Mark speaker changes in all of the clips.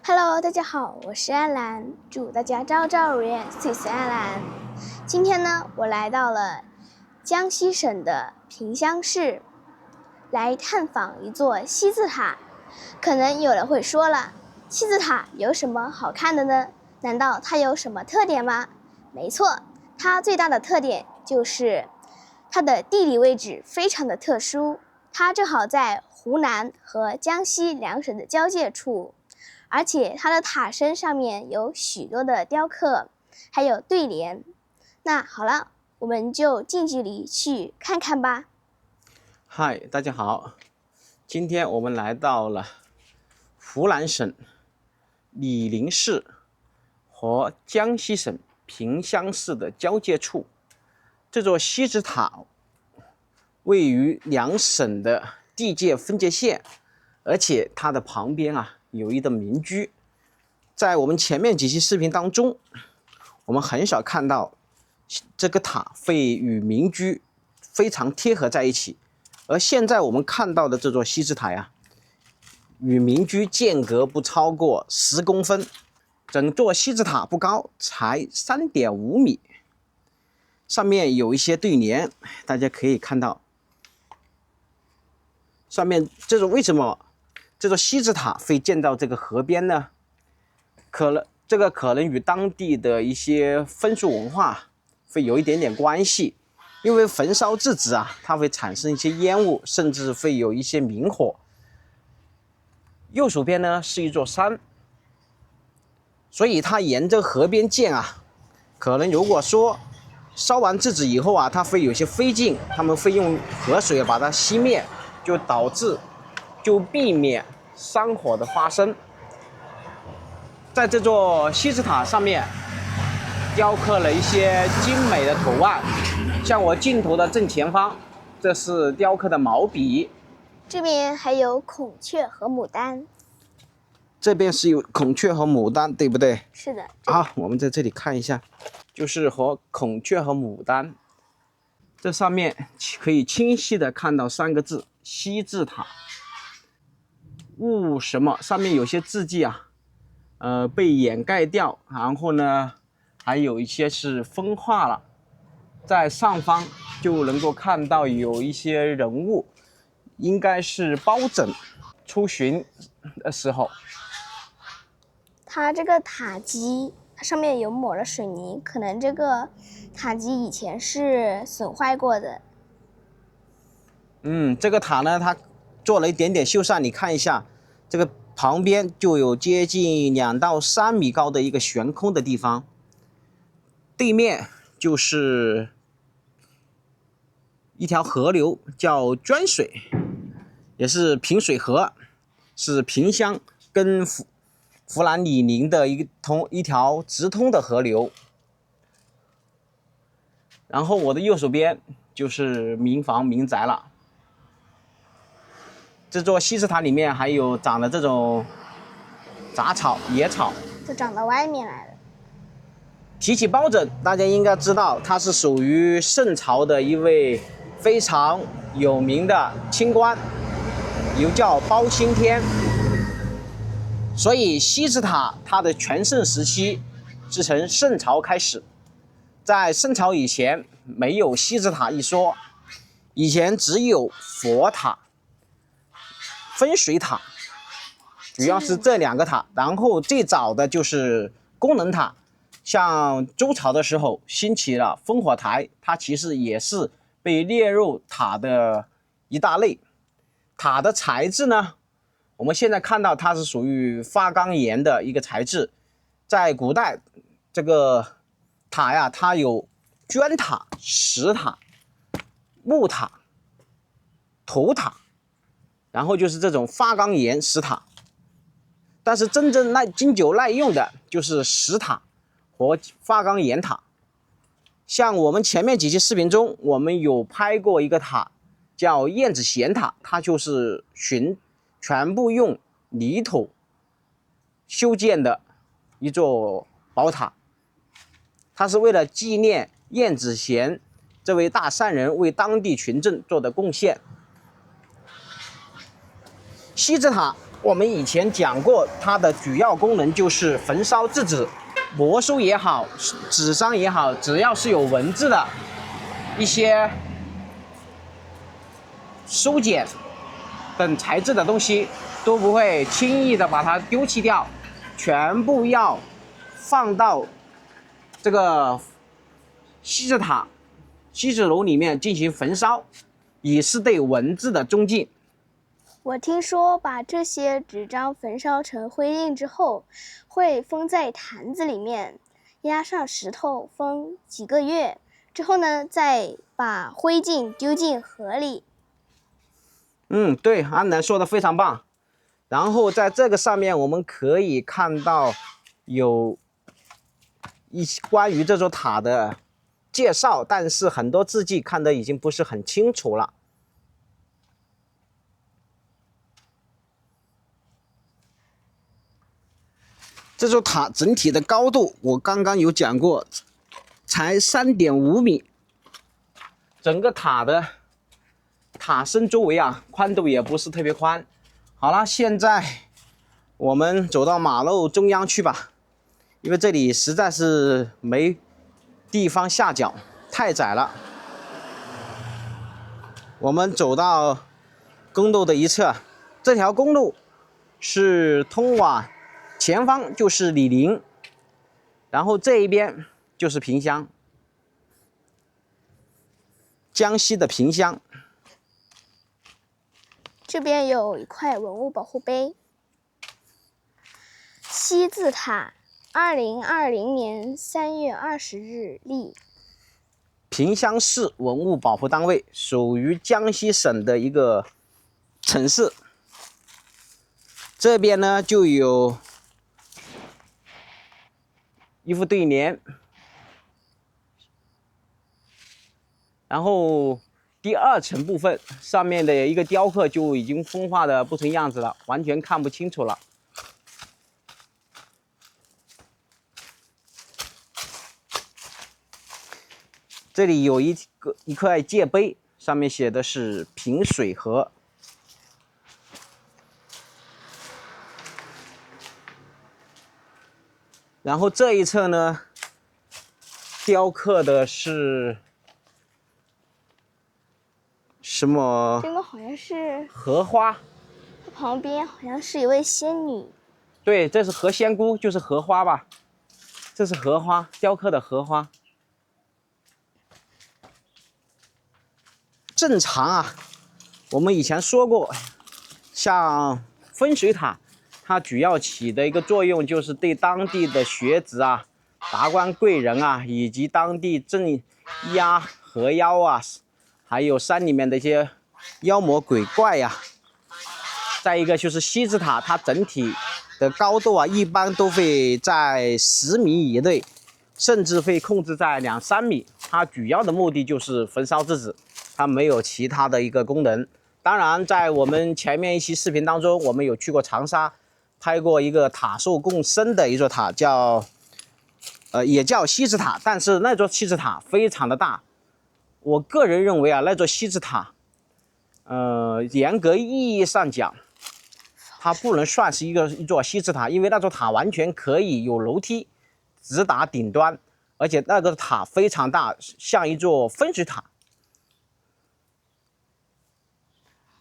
Speaker 1: Hello， 大家好，我是安兰，祝大家朝朝如愿，岁岁安兰。今天呢，我来到了江西省的萍乡市，来探访一座西字塔。可能有人会说了，西字塔有什么好看的呢？难道它有什么特点吗？没错，它最大的特点就是它的地理位置非常的特殊，它正好在湖南和江西两省的交界处。而且它的塔身上面有许多的雕刻，还有对联。那好了，我们就近距离去看看吧。
Speaker 2: 嗨，大家好，今天我们来到了湖南省醴陵市和江西省萍乡市的交界处。这座西子塔位于两省的地界分界线，而且它的旁边有一个民居。在我们前面几期视频当中，我们很少看到这个塔会与民居非常贴合在一起，而现在我们看到的这座西子塔与民居间隔不超过10公分。整座西子塔不高，才3.5米，上面有一些对联，大家可以看到。上面这种为什么这座西子塔会建到这个河边呢？可能与当地的一些风俗文化会有一点点关系，因为焚烧制纸它会产生一些烟雾，甚至会有一些明火。右手边呢是一座山，所以它沿着河边建可能如果说烧完制纸以后它会有些飞烬，他们会用河水把它熄灭，就避免山火的发生。在这座西子塔上面雕刻了一些精美的图案，像我镜头的正前方，这是雕刻的毛笔，
Speaker 1: 这边还有孔雀和牡丹。
Speaker 2: 这边是有孔雀和牡丹，对不对？
Speaker 1: 是的。
Speaker 2: 好，我们在这里看一下，就是和孔雀和牡丹。这上面可以清晰的看到3个字：西字塔。雾什么？上面有些字迹被掩盖掉，然后呢，还有一些是风化了。在上方就能够看到有一些人物，应该是包拯出巡的时候。
Speaker 1: 它这个塔基，它上面有抹了水泥，可能这个塔基以前是损坏过的。
Speaker 2: 这个塔呢，它做了一点点修缮，你看一下，这个旁边就有接近2到3米高的一个悬空的地方，对面就是一条河流，叫涓水，也是萍水河，是萍乡跟湖南醴陵的一条直通的河流。然后我的右手边就是民房民宅了。这座西子塔里面还有长的这种杂草、野草，
Speaker 1: 就长到外面来了。
Speaker 2: 提起包拯，大家应该知道他是属于宋朝的一位非常有名的清官，又叫包青天。所以西子塔它的全盛时期是从宋朝开始，在宋朝以前没有西子塔一说，以前只有佛塔、风水塔，主要是这2个塔。然后最早的就是功能塔，像周朝的时候兴起了烽火台，它其实也是被列入塔的一大类。塔的材质呢，我们现在看到它是属于花岗岩的一个材质。在古代这个塔它有砖塔、石塔、木塔、土塔，然后就是这种花岗岩石塔。但是真正经久耐用的就是石塔和花岗岩塔。像我们前面几期视频中，我们有拍过一个塔叫燕子衔塔，它就是全部用泥土修建的一座宝塔。它是为了纪念燕子衔这位大善人为当地群众做的贡献。西子塔我们以前讲过，它的主要功能就是焚烧制止，帛书也好，纸张也好，只要是有文字的一些书简等材质的东西，都不会轻易的把它丢弃掉，全部要放到这个锡纸炉里面进行焚烧，以示对文字的尊敬。
Speaker 1: 我听说把这些纸张焚烧成灰烬之后，会封在坛子里面，压上石头封几个月，之后呢，再把灰烬丢进河里。
Speaker 2: 对，安南说的非常棒。然后在这个上面，我们可以看到有一些关于这座塔的介绍，但是很多字迹看得已经不是很清楚了。这座塔整体的高度，我刚刚有讲过，才3.5米。整个塔的塔身周围啊，宽度也不是特别宽。好了，现在我们走到马路中央去吧，因为这里实在是没地方下脚，太窄了。我们走到公路的一侧，这条公路是通往前方就是醴陵，然后这一边就是萍乡，江西的萍乡。
Speaker 1: 这边有一块文物保护碑，西字塔，2020年3月20日立。
Speaker 2: 萍乡市文物保护单位，属于江西省的一个城市。这边呢就有一副对联，然后第2层部分上面的一个雕刻就已经风化的不成样子了，完全看不清楚了。这里有一块界碑，上面写的是萍水河。然后这一侧呢，雕刻的是什么？
Speaker 1: 这个好像是
Speaker 2: 荷花。
Speaker 1: 它旁边好像是一位仙女。
Speaker 2: 对，这是荷仙姑，就是荷花吧？这是荷花，雕刻的荷花。正常啊，我们以前说过，像风水塔，它主要起的一个作用就是对当地的学子啊、达官贵人啊，以及当地镇压河妖啊，还有山里面的一些妖魔鬼怪呀。再一个就是西子塔，它整体的高度啊，一般都会在10米以内，甚至会控制在2、3米。它主要的目的就是焚烧制止，它没有其他的一个功能。当然，在我们前面一期视频当中，我们有去过长沙，拍过一个塔寿共生的一座塔，也叫西子塔，但是那座西子塔非常的大。我个人认为啊，那座西子塔，严格意义上讲，它不能算是一座西子塔，因为那座塔完全可以有楼梯直达顶端，而且那个塔非常大，像一座风水塔。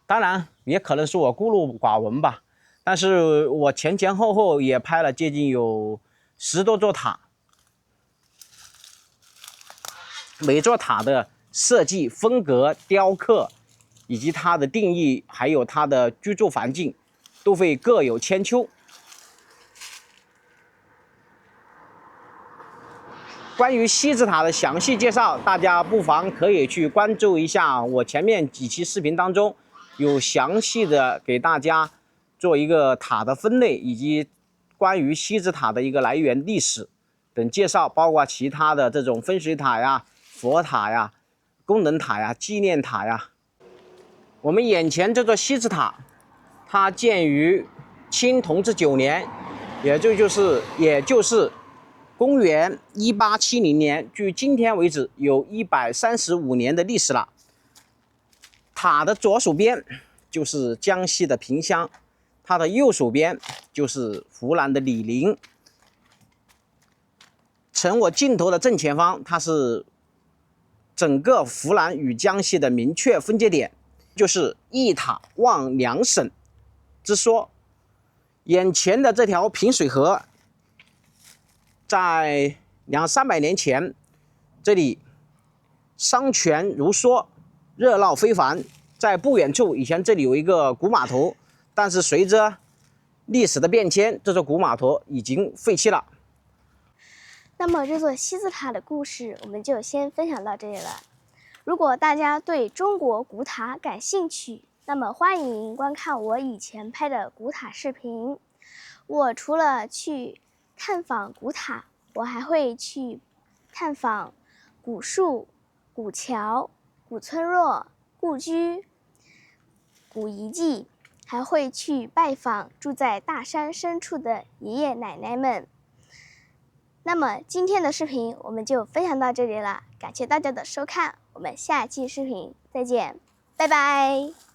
Speaker 2: 当然，也可能是我孤陋寡闻吧，但是我前前后后也拍了接近有10多座塔，每座塔的设计风格、雕刻以及它的定义，还有它的居住环境，都会各有千秋。关于西子塔的详细介绍，大家不妨可以去关注一下我前面几期视频当中有详细的给大家做一个塔的分类，以及关于西子塔的一个来源、历史等介绍，包括其他的这种风水塔呀、佛塔呀、功能塔呀、纪念塔呀。我们眼前这座西子塔，它建于清同治9年，也就是公元1870年，距今天为止有135年的历史了。塔的左手边就是江西的萍乡，它的右手边就是湖南的醴陵。从我镜头的正前方，它是整个湖南与江西的明确分界点，就是一塔望两省之说。眼前的这条平水河，在200-300年前，这里商泉如梭，热闹非凡。在不远处，以前这里有一个古码头，但是随着历史的变迁，这座古码头已经废弃了。
Speaker 1: 那么这座西字塔的故事，我们就先分享到这里了。如果大家对中国古塔感兴趣，那么欢迎观看我以前拍的古塔视频。我除了去探访古塔，我还会去探访古树、古桥、古村落、故居、古遗迹，还会去拜访住在大山深处的爷爷奶奶们。那么今天的视频我们就分享到这里了，感谢大家的收看，我们下期视频再见，拜拜。